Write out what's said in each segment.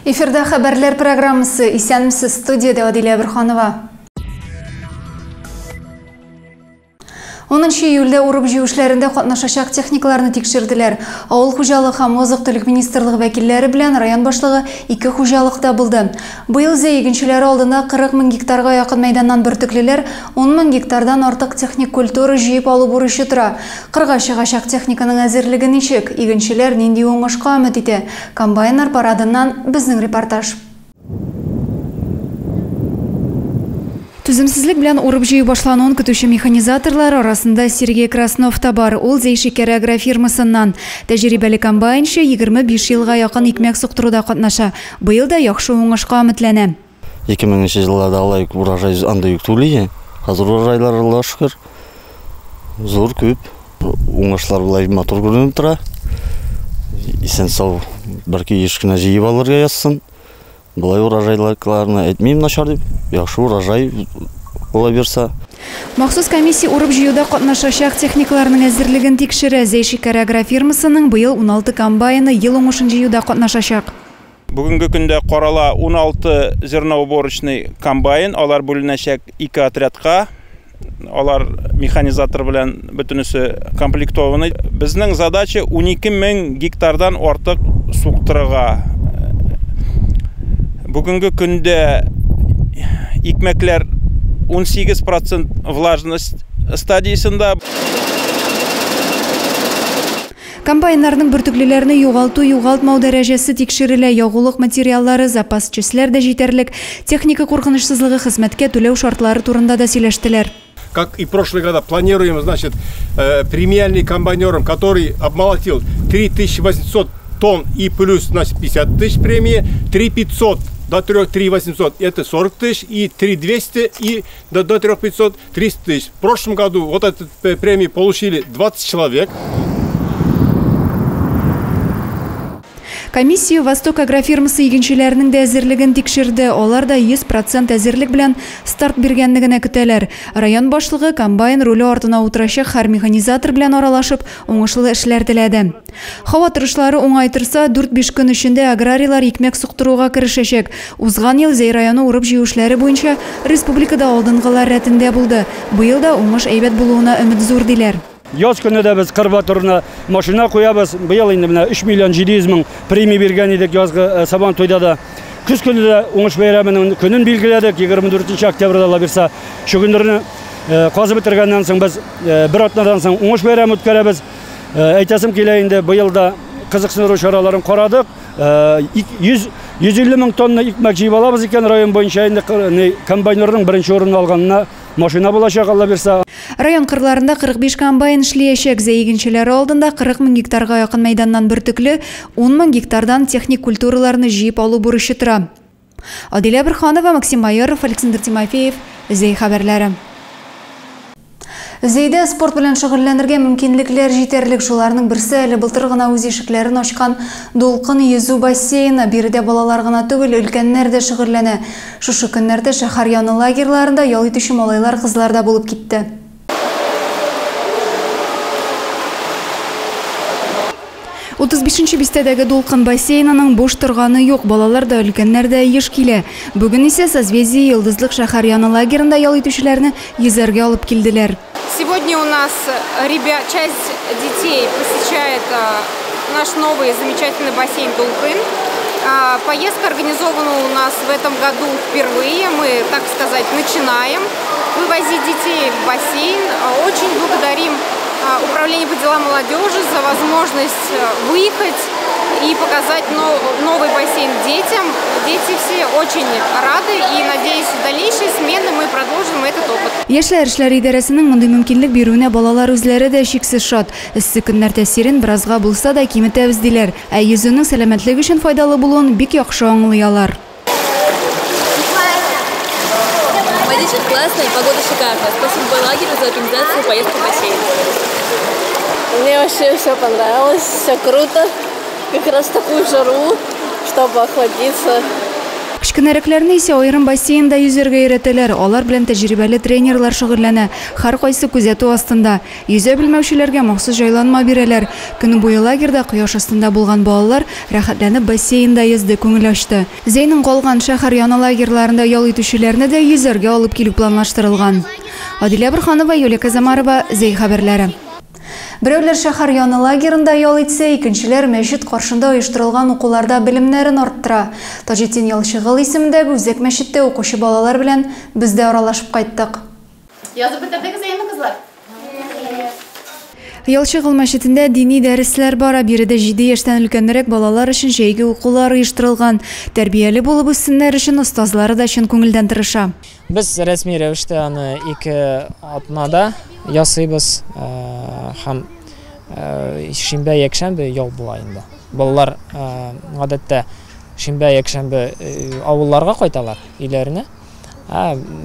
Эфирда хабарлар программасы исәнмесез, студияда Адилия Бірханова. 10 июльдә урып җыюшларында катнашачак техникаларны тикшерделәр. Авыл хуҗалыгы һәм азык-төлек министрлыгы вәкилләре белән район башлыгы 2 хуҗалыкта булды. Быел зәйгенчеләре алдында 40 000 гектарга якын мәйданнан бөртеклеләр 10 000 гектардан артык техник культура җыеп алу бурычы тора. Кырга чыгачак техниканың әзерлеге ничек? Игенчеләр нинди уңышка өмет итә? Комбайннар парадыннан безнең репортаж. Түземсезлек белән урып җыю башлануын көтүче механизаторлар арасында Сергей Краснов та бар. Ул Зәйшикәр агрофирмасыннан. Тәҗрибәле комбайнчы 25 елга якын икмәк суктыруда катнаша. Быел да яхшы уңышка өметләнә. 2000 елларда алай урожай андай түлие. Хәзер урожайлар Аллаһка шөкер. Зур күп. Уңышлар булай матур күренеп тора. Исән сау бәлки ешкенә җыеп алырга язсын. Булай урожайларны әйтмим начар дип, яхшы урожай була берса. Махсус комиссия урып җыюда катнашачак техникаларның әзерлеген тикшерә. Зәйшикәр агрофирмасының быел 16 комбайны ел уңышын җыюда катнашачак. Бүгенге көндә карала 16 зерноуборочный комбайн, алар бүленәчәк 2 отрядка. Алар механизатор белән бөтенесе комплектованы. Безнең задача 12 000 гектардан артык суктырырга. Бүгенге көндә икмәкләр 18% влажность стадиясында. Комбайннарның бөртеклеләрне югалтмау дәрәҗәсе тикшерелә. Ягулык материаллары, запас числәр дә җитәрлек. Техника куркынычсызлыгы, хезмәткә түләү шартлары турында да сөйләштеләр. Как и в прошлые года, планируем, значит, премиальный комбайнером, который обмолотил 3800 тонн и плюс, значит, 50 тысяч премии, 3500 до 3800 это 40 тысяч, и 3200 и до 3500 300 тысяч. В прошлом году вот эту премию получили 20 человек. Комиссия Восток агрофирмасы игенчеләренең дә әзерлеген тикшерде. Алар да 100% әзерлек белән старт биргәнлегенә көтәләр. Район башлыгы комбайн руле артына утырачак һәр механизатор белән аралашып, уңышлы эшләр теләде. Һава торышлары уңайтырса, 4-5 көн эчендә аграрийлар икмәк суктыруга керешәчәк. Узган ел Зәй районы урып җыю эшләре буенча республикада алдынгылар рәтендә булды. Быел да уңыш әйбәт булуына өмет зур диләр. Яз көнендә без кырба турына машина куябыз. Быел инде менә 3 миллион 700 мең премия биргән идек язгы Сабан туйда да. Күз көнендә уңыш бәйрәменең көнен билгеләдек. 24 октябрьдә ала бирсә, шу көннәрне казып бетергәннән соң без бер атнадан соң уңыш бәйрәме үткәрәбез. Әйтәсем килә инде быел да кызыксындыру чараларын карадык. 150 мең тонна икмәк җыеп алабыз икән район буенча инде комбайнерның беренче урынны алганына машина булачак Алла бирсә. Район кырларында 45 комбайн эшләячәк. Зәйгенчеләре алдында 40 000 гектарга якын мәйданнан бөртекле 10 000 гектардан техник культураларны җыеп алу бурычы тора. Адилия Бірханова, Максим Майоров, Александр Тимофеев, Зәй хәбәрләре. Зәйдә спорт белән шөгыльләнергә мөмкинлекләр җитәрлек. Шуларның берсе әле былтыр гына үз ишекләрен ачкан Дулкын йөзү бассейны. Биредә балалар гына түгел, өлкәннәр дә шөгыльләнә. Шушы көннәрдә шәһәр яны лагерьларында ял итүче малайлар, кызлар да булып китте. 35-нче бистәдәге Дулкын бассейнының буш торганы юк. Балалар да, өлкәннәр дә еш килә. Бүген исә Созвездие йолдызлык шәһәр яны лагерында ял итүчеләрне йөзәргә алып килделәр. Сегодня у нас часть детей посещает наш новый замечательный бассейн Дулкын. Поездка организована у нас в этом году впервые. Мы, так сказать, начинаем вывозить детей в бассейн. Очень благодарим Управление по делам молодежи за возможность выехать и показать новый бассейн детям. Дети все очень рады, и, надеюсь, в дальнейшей смены мы продолжим этот опыт. Яшьләр эшләре идарәсенең мондый мөмкинлек бирүенә балалар үзләре дә шиксез шат. Эссе көннәр тәэсирен беразга булса да киметәбез диләр. Ә йөзүнең сәламәтлек өчен файдалы булуын бик яхшы аңлыйлар. Водичка классная, погода шикарная. Спасибо лагерю за организацию поездки в бассейн. Мне вообще все понравилось, все круто. Как раз такую жару, чтобы охладиться. Кичкенәрәкләрне исә айрым бассейнда yüзәргә өйрәтәләр. Алар белән тәҗрибәле тренерлар шөгыльләнә. Һәр кайсы күзәтү астында. Yüзә белмәүчеләргә махсус җайланма бирәләр. Көне буе лагерда кояш астында булган балалар рәхәтләнеп бассейнда yüзде, күңел ачты. Зәйнең калган шәһәр яны лагерьларында ял итүчеләрне дә yüзәргә алып килү планлаштырылган. Адилә Бирханова, Юлия Казамарова, Зәй хәбәрләре. Берәүләр шәһәр яны лагерында ял итсә, икенчеләр мәчет каршында оештырылган укуларда белемнәрен арттыра. Таҗетдин Ялчыгыл исемендәге Үзәк мәчеттә укучы балалар белән без дә аралашып кайттык. Язып бетердегез инде кызлар? Ялчыгыл мәчетендә дини дәресләр бара. Биредә 7 яшьтән өлкәнрәк балалар өчен җәйге укулар оештырылган. Тәрбияле булып үссеннәр өчен остазлары да чын күңелдән тырыша. Без рәсми рәвештә аны 2 атнада ясыйбыз һәм шимбә якшәмбе ял була инде. Балалар гадәттә шимбә якшәмбе авылларга кайталар өйләренә.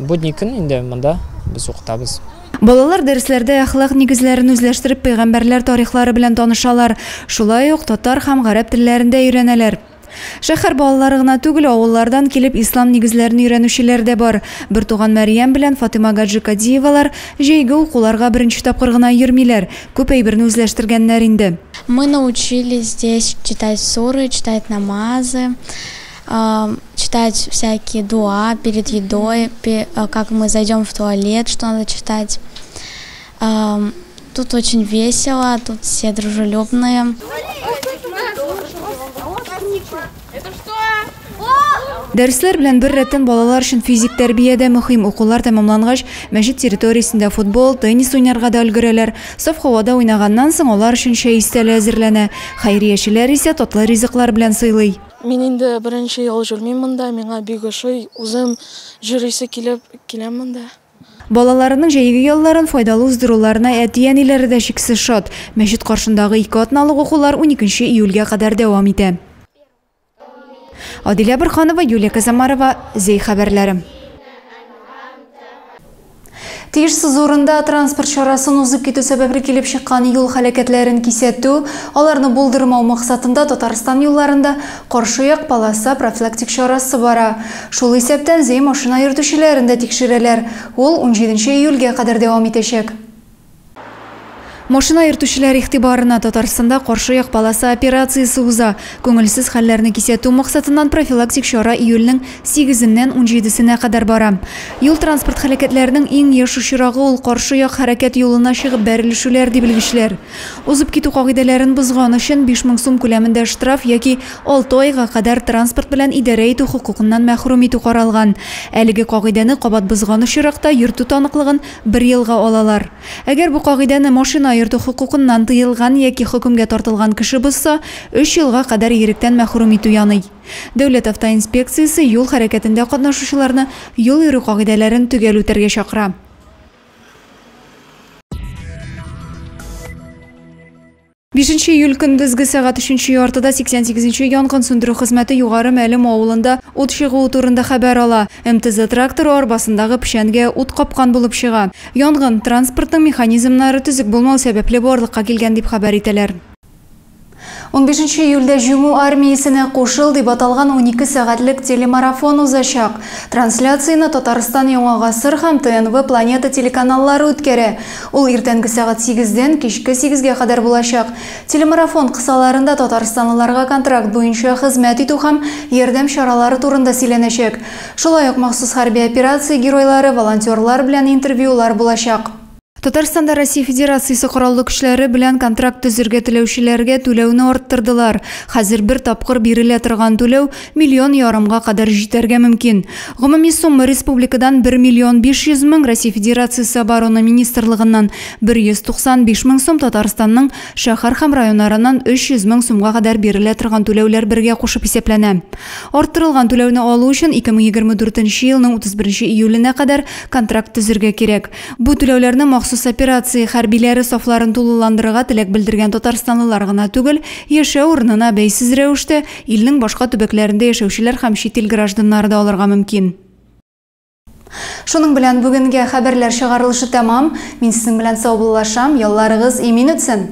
Будни көн инде монда без укытабыз. Балалар дәресләрдә әхлак нигезләрен үзләштереп, пәйгамбәрләр тарихлары белән танышалар. Шулай ук татар һәм гарәп телләрендә өйрәнәләр. Шәһәр балалары гына түгел, авыллардан килеп ислам нигезләрен өйрәнүчеләр дә бар. Бертуган Мәрьям белән Фатыйма Гаджикадиевалар җәйге укуларга беренче тапкыр гына йөрмиләр. Күп әйберне үзләштергәннәр инде. Мы научились здесь читать суры, читать намазы, читать всякие дуа перед едой, как мы зайдем в туалет, что надо читать. Тут очень весело, тут все дружелюбные. Дәресләр белән бер рәттән балалар өчен физик тәрбиядә мөһим. Укулар тәмамлангач, мәчет территориясендә футбол, теннис уйнарга да өлгерәләр. Саф һавада уйнаганнан соң алар өчен чәй истәле әзерләнә. Хәйриячеләр исә татлы ризыклар белән сыйлый. Мин инде беренче ел җөрмим монда, миңа бик ошый, үзем җырисе киләм монда. Балаларының җәйге ялларын файдалы уздыруларына әти-әниләре дә шиксез шат. Мәчет каршындагы 2 атналық укулар 12 июльгә кадәр дәвам итә. Адилә Бирханова, Юлия Казамарова, Зәй хәбәрләре. Тиешсез урында транспорт чарасын узып китү сәбәпле килеп чыккан юл һәлакәтләрен кисәтү, аларны булдырмау максатында Татарстан юлларында каршы як полоса профилактик чарасы бара. Шул исәптән Зәй машина йөртүчеләрен дә тикшерәләр. Ул 17 июльгә кадәр дәвам итәчәк. Машина йөртүчеләр игътибарына Татарстанда каршы як полоса операциясе уза. Күңелсез хәлләрне кисәтү максатыннан профилактик чара июльнең 8-ннән 17-сенә кадәр бара. Юл транспорт хәрәкәтләренең иң еш очрагы ул каршы як хәрәкәт юлына чыгып бәрелешүләр дип белгечләр. Узып китү кагыйдәләрен бозган өчен 5000 сум күләмендә штраф яки 6 айга кадәр транспорт белән идарә итү хукукыннан мәхрүм итү каралган. Әлеге кагыйдәне кабат бозган очракта йөртү таныклыгын 1 елга алалар. Әгәр бу кагыйдәне машина йөртү хукукыннан тыелган яки хөкемгә тартылган кеше булса, 3 елга кадәр иректән мәхрүм итү яный. Дәүләт автоинспекциясе юл хәрәкәтендә катнашучыларны юл йөрү кагыйдәләрен төгәл үтәргә чакыра. 5 июль көндезге сәгать 3 яртыда 88-нче янгын сөндерү хезмәте Югары Мәлем авылында ут чыгуы турында хәбәр ала. МТЗ тракторы арбасындагы пешәнгә ут капкан булып чыга. Янгын транспортның механизмнары төзек булмау сәбәпле барлыкка килгән дип хәбәр итәләр. 15 июльдә Җиңү армиясенә кушыл дип аталган 12 сәгатьлек телемарафон узачак. Трансляцияны Татарстан Яңа гасыр һәм ТНВ Планета телеканаллары үткәрә. Ул иртәнге сәгать 8-дән кичке 8-гә кадәр булачак. Телемарафон кысаларында татарстанлыларга контракт буенча хезмәт итү һәм ярдәм чаралары турында сөйләнәчәк. Шулай ук махсус хәрби операция геройлары, волонтерлар белән интервьюлар булачак. Татарстанда Россия Федерациясе кораллы көчләре белән контракт төзергә теләүчеләргә түләүне арттырдылар. Хәзер бер тапкыр бирелә торган түләү 1,5 миллионга кадәр җитәргә мөмкин. Гомуми сумма республикадан 1,5 миллион, Россия Федерациясе оборона министрлыгыннан 195 мең сум, Татарстанның шәһәр һәм районнарыннан 300 мең сумга кадәр бирелә торган түләүләр бергә кушып исәпләнә. Арттырылган түләүне алу өчен 2024 елның 31 июленә кадәр контракт төзергә кирәк. Бу түләүләрне махсус операция хәрбиләре сафларын тулыландырырга теләк белдергән татарстанлылар гына түгел, яшәү урынына бәйсез рәвештә илнең башка төбәкләрендә яшәүчеләр һәм чит ил гражданнары да алырга мөмкин. Шуның белән бүгенгә хәбәрләр чыгарылышы тәмам. Мин сезнең белән сау булышам. Ялларыгыз имин үтсен.